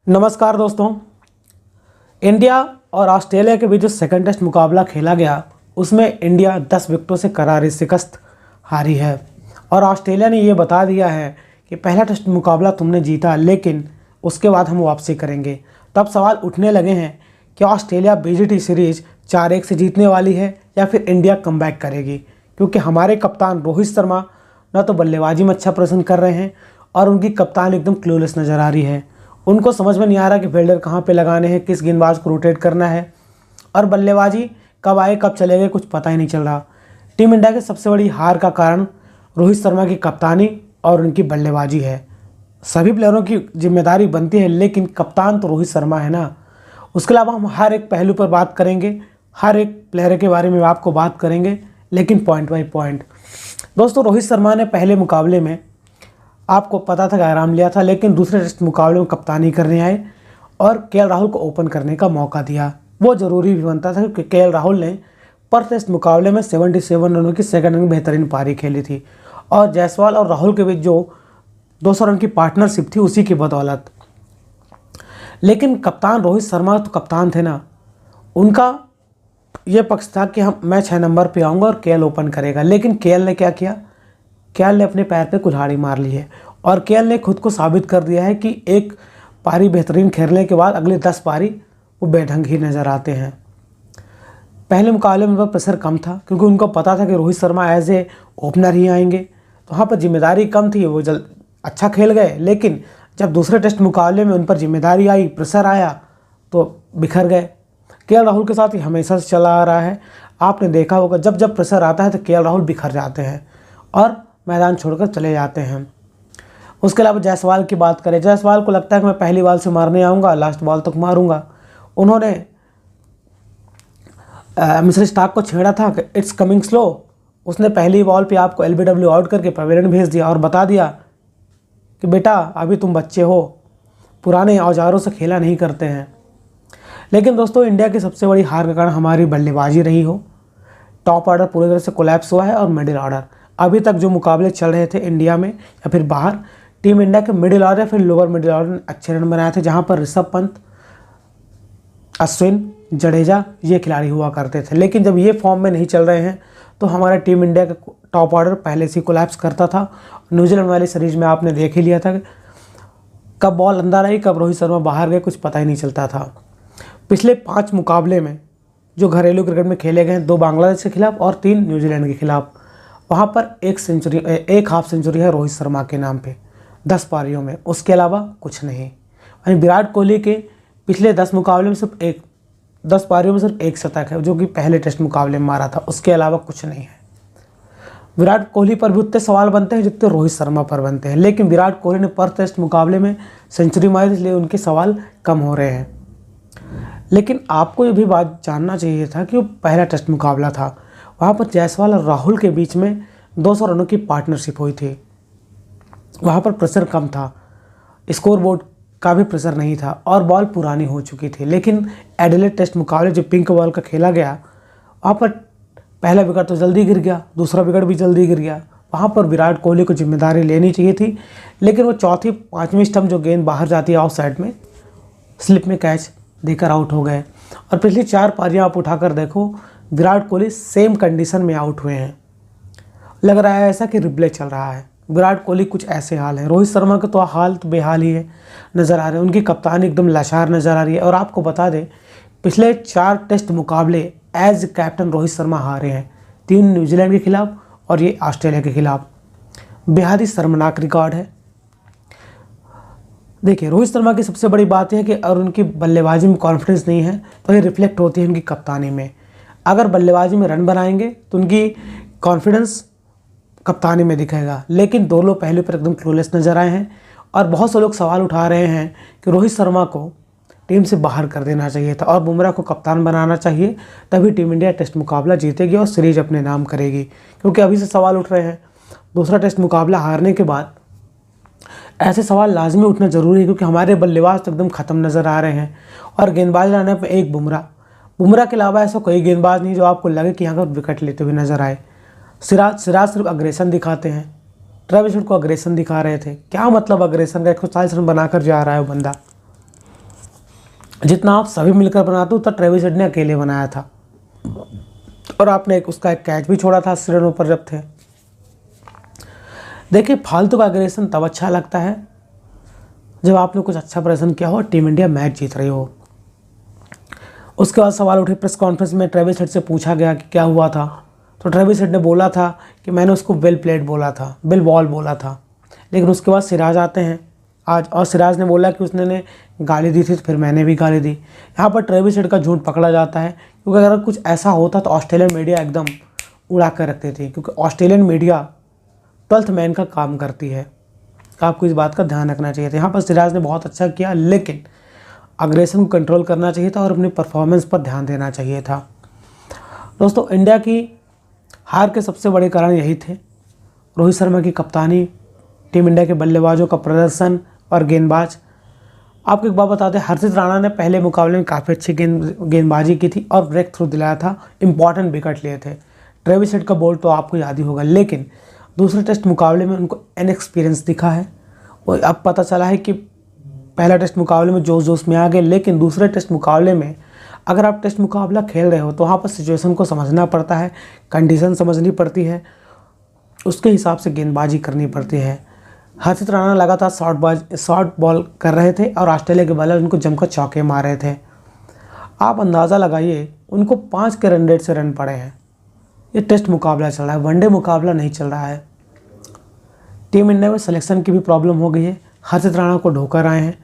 नमस्कार दोस्तों। इंडिया और ऑस्ट्रेलिया के बीच जो सेकंड टेस्ट मुकाबला खेला गया उसमें इंडिया 10 विकेटों से करारी शिकस्त हारी है और ऑस्ट्रेलिया ने ये बता दिया है कि पहला टेस्ट मुकाबला तुमने जीता लेकिन उसके बाद हम वापसी करेंगे। तब सवाल उठने लगे हैं कि ऑस्ट्रेलिया बीजीटी सीरीज़ 4-1 से जीतने वाली है या फिर इंडिया कमबैक करेगी, क्योंकि हमारे कप्तान रोहित शर्मा न तो बल्लेबाजी में अच्छा प्रदर्शन कर रहे हैं और उनकी कप्तान एकदम क्लूलेस नज़र आ रही है। उनको समझ में नहीं आ रहा कि फील्डर कहाँ पे लगाने हैं, किस गेंदबाज को रोटेट करना है और बल्लेबाजी कब आए कब चले गए कुछ पता ही नहीं चल रहा। टीम इंडिया की सबसे बड़ी हार का कारण रोहित शर्मा की कप्तानी और उनकी बल्लेबाजी है। सभी प्लेयरों की जिम्मेदारी बनती है लेकिन कप्तान तो रोहित शर्मा है ना। उसके अलावा हम हर एक पहलू पर बात करेंगे, हर एक प्लेयर के बारे में आपको बात करेंगे, लेकिन पॉइंट बाई पॉइंट। दोस्तों, रोहित शर्मा ने पहले मुकाबले में आपको पता था कि आराम लिया था, लेकिन दूसरे टेस्ट मुकाबले में कप्तानी करने आए और केएल राहुल को ओपन करने का मौका दिया। वो ज़रूरी भी बनता था क्योंकि केएल राहुल ने पर टेस्ट मुकाबले में 77 रनों की सेकंड इनिंग बेहतरीन पारी खेली थी और जायसवाल और राहुल के बीच जो 200 रन की पार्टनरशिप थी उसी की बदौलत। लेकिन कप्तान रोहित शर्मा तो कप्तान थे ना, उनका ये पक्ष था कि मैं 6 नंबर पे आऊँगा और केएल ओपन करेगा। लेकिन केएल ने क्या किया, केएल ने अपने पैर पे कुल्हाड़ी मार ली है और केएल ने खुद को साबित कर दिया है कि एक पारी बेहतरीन खेलने के बाद अगले 10 पारी वो बेढंग ही नज़र आते हैं। पहले मुकाबले में उन पर प्रेशर कम था क्योंकि उनको पता था कि Rohit Sharma as a opener ही आएंगे, तो वहाँ पर जिम्मेदारी कम थी। वो अच्छा खेल गए, लेकिन जब दूसरे टेस्ट मुकाबले में उन पर जिम्मेदारी आई, प्रेशर आया तो बिखर गए। केएल राहुल के साथ ही हमेशा से चला आ रहा है। आपने देखा होगा जब जब प्रेशर आता है तो केएल राहुल बिखर जाते हैं और मैदान छोड़कर चले जाते हैं। उसके अलावा जायसवाल की बात करें, जायसवाल को लगता है कि मैं पहली बॉल से मारने आऊँगा, लास्ट बॉल तक मारूंगा। उन्होंने मिचेल स्टार्क को छेड़ा था कि इट्स कमिंग स्लो। उसने पहली बॉल पे आपको एलबीडब्ल्यू आउट करके पवेलियन भेज दिया और बता दिया कि बेटा अभी तुम बच्चे हो, पुराने औजारों से खेला नहीं करते हैं। लेकिन दोस्तों, इंडिया की सबसे बड़ी हार का कारण हमारी बल्लेबाजी रही हो। टॉप ऑर्डर पूरी तरह से कोलैप्स हुआ है और मिडिल ऑर्डर, अभी तक जो मुकाबले चल रहे थे इंडिया में या फिर बाहर, टीम इंडिया के मिडिल ऑर्डर या फिर लोअर मिडिल ऑर्डर ने अच्छे रन बनाए थे, जहां पर ऋषभ पंत, अश्विन, जडेजा ये खिलाड़ी हुआ करते थे। लेकिन जब ये फॉर्म में नहीं चल रहे हैं तो हमारा टीम इंडिया का टॉप ऑर्डर पहले से कोलैप्स करता था। न्यूजीलैंड वाली सीरीज में आपने देख ही लिया था कब बॉल अंदर आई कब रोहित शर्मा बाहर गए, कुछ पता ही नहीं चलता था। पिछले 5 मुकाबले में जो घरेलू क्रिकेट में खेले गए, 2 बांग्लादेश के खिलाफ और 3 न्यूजीलैंड के खिलाफ, वहाँ पर एक हाफ सेंचुरी है रोहित शर्मा के नाम पे 10 पारियों में, उसके अलावा कुछ नहीं। वहीं विराट कोहली के पिछले 10 मुकाबले में सिर्फ 10 पारियों में सिर्फ 1 शतक है जो कि पहले टेस्ट मुकाबले में मारा था, उसके अलावा कुछ नहीं है। विराट कोहली पर भी उतने सवाल बनते हैं जितने रोहित शर्मा पर बनते हैं, लेकिन विराट कोहली ने पर टेस्ट मुकाबले में सेंचुरी मारी, इसलिए उनके सवाल कम हो रहे हैं। लेकिन आपको ये भी बात जानना चाहिए था कि वो पहला टेस्ट मुकाबला था, वहाँ पर जायसवाल और राहुल के बीच में 200 रनों की पार्टनरशिप हुई थी। वहाँ पर प्रेशर कम था, स्कोर बोर्ड का भी प्रेशर नहीं था और बॉल पुरानी हो चुकी थी। लेकिन एडिलेड टेस्ट मुकाबले जो पिंक बॉल का खेला गया, वहाँ पर पहला विकेट तो जल्दी गिर गया, दूसरा विकेट भी जल्दी गिर गया। वहाँ पर विराट कोहली को जिम्मेदारी लेनी चाहिए थी, लेकिन वो चौथी 5वीं स्टंप जो गेंद बाहर जाती है ऑफ साइड में, स्लिप में कैच देकर आउट हो गए। और पिछली 4 पारियाँ आप उठाकर देखो, विराट कोहली सेम कंडीशन में आउट हुए हैं। लग रहा है ऐसा कि रिप्ले चल रहा है। विराट कोहली कुछ ऐसे हाल है, रोहित शर्मा के तो हाल तो बेहाल ही है नज़र आ रहे हैं, उनकी कप्तानी एकदम लाचार नज़र आ रही है। और आपको बता दें, पिछले 4 टेस्ट मुकाबले एज कैप्टन रोहित शर्मा हारे हैं, 3 न्यूजीलैंड के खिलाफ और ये ऑस्ट्रेलिया के खिलाफ। बेहद ही शर्मनाक रिकॉर्ड है। देखिए, रोहित शर्मा की सबसे बड़ी बात यह है कि अगर उनकी बल्लेबाजी में कॉन्फिडेंस नहीं है तो ये रिफ्लेक्ट होती है उनकी कप्तानी में। अगर बल्लेबाजी में रन बनाएंगे तो उनकी कॉन्फिडेंस कप्तानी में दिखेगा। लेकिन दोनों पहलू पर एकदम क्लूलेस नज़र आए हैं और बहुत से लोग सवाल उठा रहे हैं कि रोहित शर्मा को टीम से बाहर कर देना चाहिए था और बुमराह को कप्तान बनाना चाहिए, तभी टीम इंडिया टेस्ट मुकाबला जीतेगी और सीरीज अपने नाम करेगी। क्योंकि अभी से सवाल उठ रहे हैं, दूसरा टेस्ट मुकाबला हारने के बाद ऐसे सवाल लाजमी उठना ज़रूरी है, क्योंकि हमारे बल्लेबाज तो एकदम ख़त्म नज़र आ रहे हैं और गेंदबाज लाने पर एक बुमराह के अलावा ऐसा कोई गेंदबाज नहीं जो आपको लगे कि यहाँ पर विकेट लेते हुए नज़र आए। सिराज सिर्फ अग्रेसन दिखाते हैं, ट्रेविस हेड को अग्रेसन दिखा रहे थे। क्या मतलब अग्रेसन का? 140 रन बनाकर जा रहा है वो बंदा। जितना आप सभी मिलकर बनाते हो उतना ट्रेविस हेड ने अकेले बनाया था। और आपने उसका एक कैच भी छोड़ा था 80 रनों पर जब थे। देखिए, फालतू का अग्रेशन तब अच्छा लगता है जब आपने कुछ अच्छा प्रदर्शन किया हो और टीम इंडिया मैच जीत रही हो। उसके बाद सवाल उठे प्रेस कॉन्फ्रेंस में, ट्रेविस हेड से पूछा गया कि क्या हुआ था, तो ट्रेविस हेड ने बोला था कि मैंने उसको वेल प्लेड बोला था, वेल बॉल बोला था। लेकिन उसके बाद सिराज आते हैं आज, और सिराज ने बोला कि उसने गाली दी थी, तो फिर मैंने भी गाली दी। यहाँ पर ट्रेविस हेड का झूठ पकड़ा जाता है, क्योंकि अगर कुछ ऐसा होता तो ऑस्ट्रेलियन मीडिया एकदम उड़ा कर रखती थी, क्योंकि ऑस्ट्रेलियन मीडिया 12th मैन का काम करती है। आपको इस बात का ध्यान रखना चाहिए था। यहाँ पर सिराज ने बहुत अच्छा किया, लेकिन अग्रेशन को कंट्रोल करना चाहिए था और अपनी परफॉर्मेंस पर ध्यान देना चाहिए था। दोस्तों, इंडिया की हार के सबसे बड़े कारण यही थे, रोहित शर्मा की कप्तानी, टीम इंडिया के बल्लेबाजों का प्रदर्शन और गेंदबाज। आपको एक बात बता दें, हर्षित राणा ने पहले मुकाबले में काफ़ी अच्छी गेंदबाजी की थी और ब्रेक थ्रू दिलाया था, इंपॉर्टेंट विकेट लिए थे। ट्रेविस हेड का बॉल तो आपको याद ही होगा, लेकिन दूसरे टेस्ट मुकाबले में उनको इनएक्सपीरियंस दिखा है। और अब पता चला है कि पहला टेस्ट मुकाबले में जोश जोश में आ गए, लेकिन दूसरे टेस्ट मुकाबले में अगर आप टेस्ट मुकाबला खेल रहे हो तो वहाँ पर सिचुएशन को समझना पड़ता है, कंडीशन समझनी पड़ती है, उसके हिसाब से गेंदबाजी करनी पड़ती है। हर्षित राणा लगातार शॉर्ट बॉल कर रहे थे और ऑस्ट्रेलिया के बॉलर उनको जमकर चौके मार रहे थे। आप अंदाज़ा लगाइए, उनको 5 के रन रेट से रन पड़े हैं। ये टेस्ट मुकाबला चल रहा है, वनडे मुकाबला नहीं चल रहा है। टीम इंडिया में सिलेक्शन की भी प्रॉब्लम हो गई है, हर्षित राणा को ढोकर आए हैं।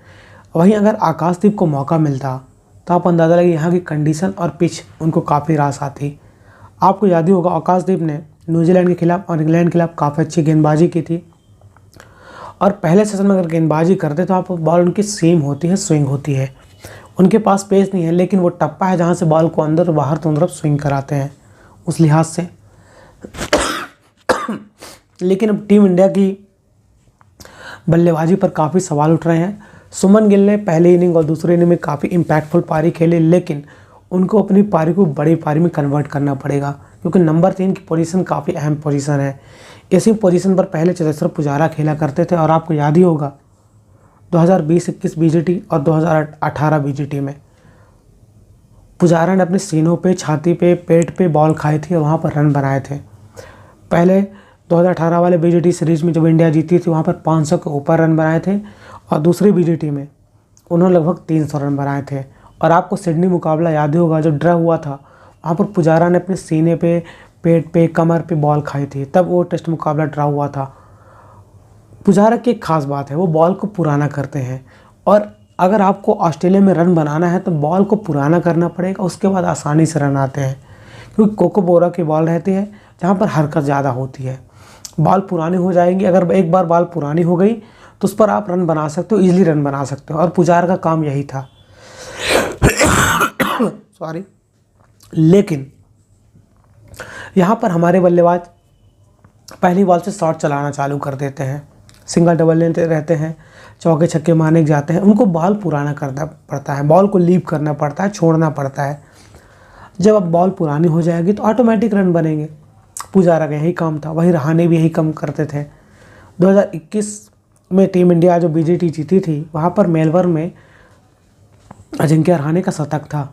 वहीं अगर आकाशदीप को मौका मिलता तो आप अंदाज़ा लगे यहाँ की कंडीशन और पिच उनको काफ़ी रास आती। आपको याद ही होगा, आकाशदीप ने न्यूजीलैंड के खिलाफ और इंग्लैंड के खिलाफ काफ़ी अच्छी गेंदबाजी की थी, और पहले सेशन में अगर गेंदबाजी करते तो आप बॉल उनकी सीम होती है, स्विंग होती है। उनके पास पेस नहीं है, लेकिन वो टप्पा है जहाँ से बॉल को अंदर और बाहर दोनों तरफ स्विंग कराते हैं, उस लिहाज से। लेकिन अब टीम इंडिया की बल्लेबाजी पर काफ़ी सवाल उठ रहे हैं। सुमन गिल ने पहली इनिंग और दूसरी इनिंग में काफ़ी इम्पैक्टफुल पारी खेली, लेकिन उनको अपनी पारी को बड़ी पारी में कन्वर्ट करना पड़ेगा, क्योंकि नंबर 3 की पोजीशन काफ़ी अहम पोजीशन है। इसी पोजीशन पर पहले चेतेश्वर पुजारा खेला करते थे, और आपको याद ही होगा 2020-21 बीजीटी और 2018 बीजीटी में पुजारा ने अपने सीनों पे, छाती पे, पेट पे बॉल खाई थी और वहाँ पर रन बनाए थे। पहले 2018 वाले बीजीटी सीरीज में जब इंडिया जीती थी वहाँ पर 500 के ऊपर रन बनाए थे, और दूसरी बीजीटी में उन्होंने लगभग 300 रन बनाए थे। और आपको सिडनी मुकाबला याद ही होगा, जो ड्रा हुआ था, वहाँ पर पुजारा ने अपने सीने पे, पेट पे, कमर पे बॉल खाई थी, तब वो टेस्ट मुकाबला ड्रा हुआ था। पुजारा की एक खास बात है, वो बॉल को पुराना करते हैं, और अगर आपको ऑस्ट्रेलिया में रन बनाना है तो बॉल को पुराना करना पड़ेगा, उसके बाद आसानी से रन आते हैं। क्योंकि कोकोबोरा की बॉल रहती है जहाँ पर हरकत ज़्यादा होती है, बॉल पुरानी हो जाएंगी। अगर एक बार बॉल पुरानी हो गई तो उस पर आप रन बना सकते हो, ईजिली रन बना सकते हो, और पुजारा का काम यही था। सॉरी। लेकिन यहाँ पर हमारे बल्लेबाज पहली बॉल से शॉट चलाना चालू कर देते हैं, सिंगल डबल लेते रहते हैं, चौके छक्के मारने जाते हैं। उनको बॉल पुराना करना पड़ता है, बॉल को लीव करना पड़ता है, छोड़ना पड़ता है। जब अब बॉल पुरानी हो जाएगी तो ऑटोमेटिक रन बनेंगे। पुजारा का यही काम था, वही रहाणे भी यही काम करते थे। 2021 में टीम इंडिया जो बीजीटी जीती थी, वहाँ पर मेलबर्न में अजिंक्य रहाणे का शतक था।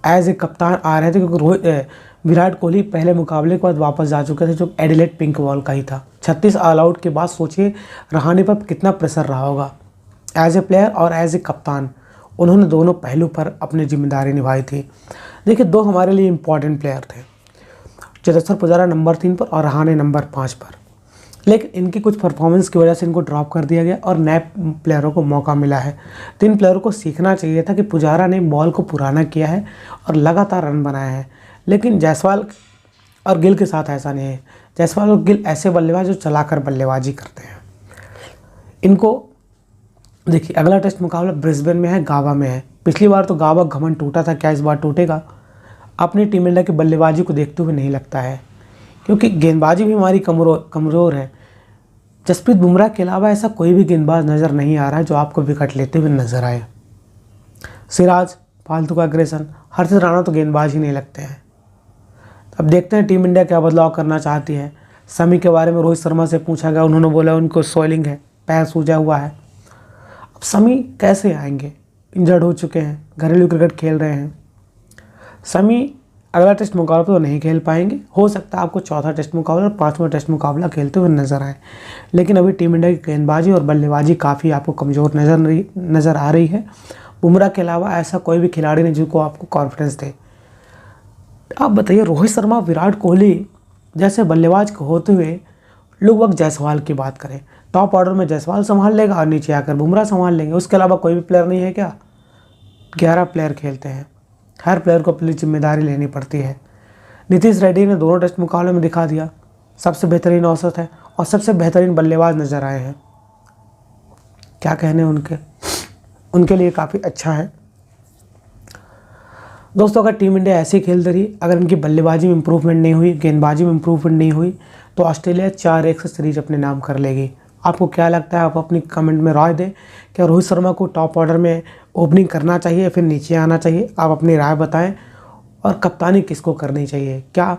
एज ए कप्तान आ रहे थे, क्योंकि विराट कोहली पहले मुकाबले के बाद वापस जा चुके थे, जो एडिलेड पिंक बॉल का ही था। 36 ऑल आउट के बाद सोचिए रहाणे पर कितना प्रेशर रहा होगा। एज ए प्लेयर और एज ए कप्तान उन्होंने दोनों पहलू पर अपनी जिम्मेदारी निभाई थी। देखिए, 2 हमारे लिए इम्पॉर्टेंट प्लेयर थे, चेतेश्वर पुजारा नंबर 3 पर और रहाणे नंबर 5 पर। लेकिन इनकी कुछ परफॉर्मेंस की वजह से इनको ड्रॉप कर दिया गया और नए प्लेयरों को मौका मिला है। तो इन प्लेयरों को सीखना चाहिए था कि पुजारा ने बॉल को पुराना किया है और लगातार रन बनाए हैं, लेकिन जायसवाल और गिल के साथ ऐसा नहीं है। जायसवाल और गिल ऐसे बल्लेबाज जो चलाकर बल्लेबाजी करते हैं। इनको देखिए, अगला टेस्ट मुकाबला ब्रिस्बेन में है, गावा में है। पिछली बार तो गावा घमंड टूटा था, क्या इस बार टूटेगा? अपनी टीम इंडिया की बल्लेबाजी को देखते हुए नहीं लगता है, क्योंकि गेंदबाजी भी हमारी कमज़ोर है। जसप्रीत बुमराह के अलावा ऐसा कोई भी गेंदबाज नज़र नहीं आ रहा है जो आपको विकेट लेते हुए नजर आए। सिराज फालतू का अग्रेशन, हर्षित राणा तो गेंदबाज ही नहीं लगते हैं। अब देखते हैं टीम इंडिया क्या बदलाव करना चाहती है। शमी के बारे में रोहित शर्मा से पूछा गया, उन्होंने बोला उनको सोइलिंग है, पैर सूजा हुआ है। अब शमी कैसे आएंगे? इंजर्ड हो चुके हैं, घरेलू क्रिकेट खेल रहे हैं। शमी अगला टेस्ट मुकाबला तो नहीं खेल पाएंगे, हो सकता है आपको चौथा टेस्ट मुकाबला और पाँचवा टेस्ट मुकाबला खेलते हुए नजर आए। लेकिन अभी टीम इंडिया की गेंदबाजी और बल्लेबाजी काफ़ी आपको कमज़ोर नज़र आ रही है। बुमराह के अलावा ऐसा कोई भी खिलाड़ी नहीं जिसको आपको कॉन्फिडेंस दे। आप बताइए, रोहित शर्मा, विराट कोहली जैसे बल्लेबाज को होते हुए लोग वक्त जायसवाल की बात करें, टॉप ऑर्डर में जायसवाल संभाल लेगा और नीचे आकर बुमराह संभाल लेंगे, उसके अलावा कोई भी प्लेयर नहीं है क्या? 11 प्लेयर खेलते हैं, हर प्लेयर को अपनी जिम्मेदारी लेनी पड़ती है। नीतीश रेड्डी ने दोनों टेस्ट मुकाबले में दिखा दिया, सबसे बेहतरीन औसत है और सबसे बेहतरीन बल्लेबाज नज़र आए हैं। क्या कहने उनके लिए काफ़ी अच्छा है। दोस्तों, अगर टीम इंडिया ऐसे खेलती रही, अगर इनकी बल्लेबाजी में इंप्रूवमेंट नहीं हुई, गेंदबाजी में इंप्रूवमेंट नहीं हुई, तो ऑस्ट्रेलिया 4-1 से सीरीज अपने नाम कर लेगी। आपको क्या लगता है? आप अपनी कमेंट में राय दें। क्या रोहित शर्मा को टॉप ऑर्डर में ओपनिंग करना चाहिए, फिर नीचे आना चाहिए? आप अपनी राय बताएं। और कप्तानी किसको करनी चाहिए? क्या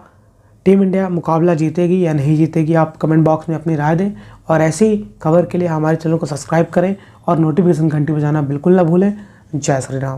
टीम इंडिया मुकाबला जीतेगी या नहीं जीतेगी? आप कमेंट बॉक्स में अपनी राय दें। और ऐसी खबर के लिए हमारे चैनल को सब्सक्राइब करें और नोटिफिकेशन घंटी बजाना बिल्कुल ना भूलें। जय श्री राम।